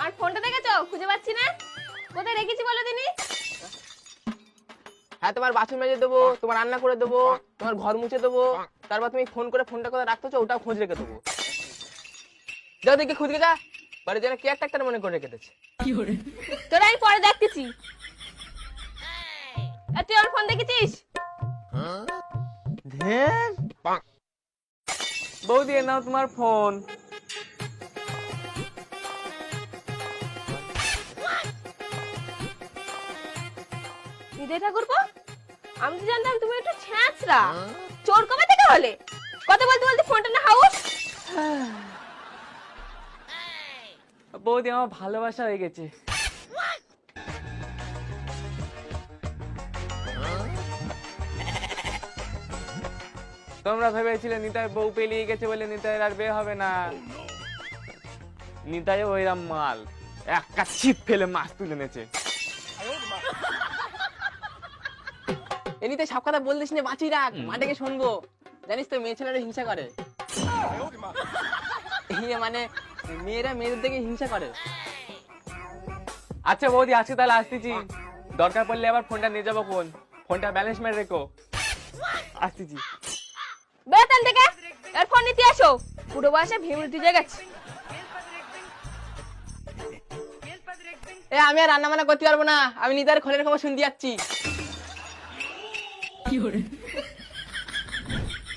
আমার ফোনটা দেখেছো? খুঁজে পাচ্ছি না, কোথায় রেখেছি বলো দিনি। হ্যাঁ, তোমার বাথরুম মেজে দেবো, তোমার রান্না করে দেবো, তোমার ঘর মুছে দেবো, তারপর তুমি ফোন করে ফোনটা কোথায় রাখতেছো ওটাও খোঁজ রেখে দেবো। যাও দেখি খুঁজে যা, বাড়ি যেন কেয়ারটেকার মনে করে রেখে দিচ্ছে। তোরা আমি পরে দেখতেছি। তুই আমার ফোন দেখেছিস? ধ্যান বৌদি এ নাও তোমার ফোন। বিজয় ঠাকুরপো, আমি তো জানতাম তুমি একটু ছ্যাঁচড়া। চোর কবে থেকে হলে? কথা বলতে বলতে ফোনটা না হাউস। বৌদি আমার ভালোবাসা হয়ে গেছে। তোমরা ভেবেছিলে নিতাই বউ পেলিয়ে গেছে বলে নিতাইয়ের আর বিয়ে হবে না। নিতাই ওইরাম মাল, একটা ছিপ ফেলে মাছ তুলে এনেছে। এমনিতে সব কথা বলতিস না, বাঁচিয়ে রাখ, মাঠে গিয়ে শুনবো। জানিস তো মেয়ে ছেলেরা হিংসা করে। মানে মেয়েরা মেয়েদের দেখে হিংসা করে। আচ্ছা বৌদি আজকে তাহলে আসতেছি, দরকার পড়লে আবার ফোনটা নিয়ে যাবো। ফোনটা ব্যালেন্স মেরে রেখো। আসতেছি। বেতন থেকে এর ফোন নিতে আসো, পুরো বয়সে ভেমে দিয়ে গেছে। আমি আর রান্না বান্না করতে পারবো না, আমি নিতার খোলের খবর শুনতে যাচ্ছি।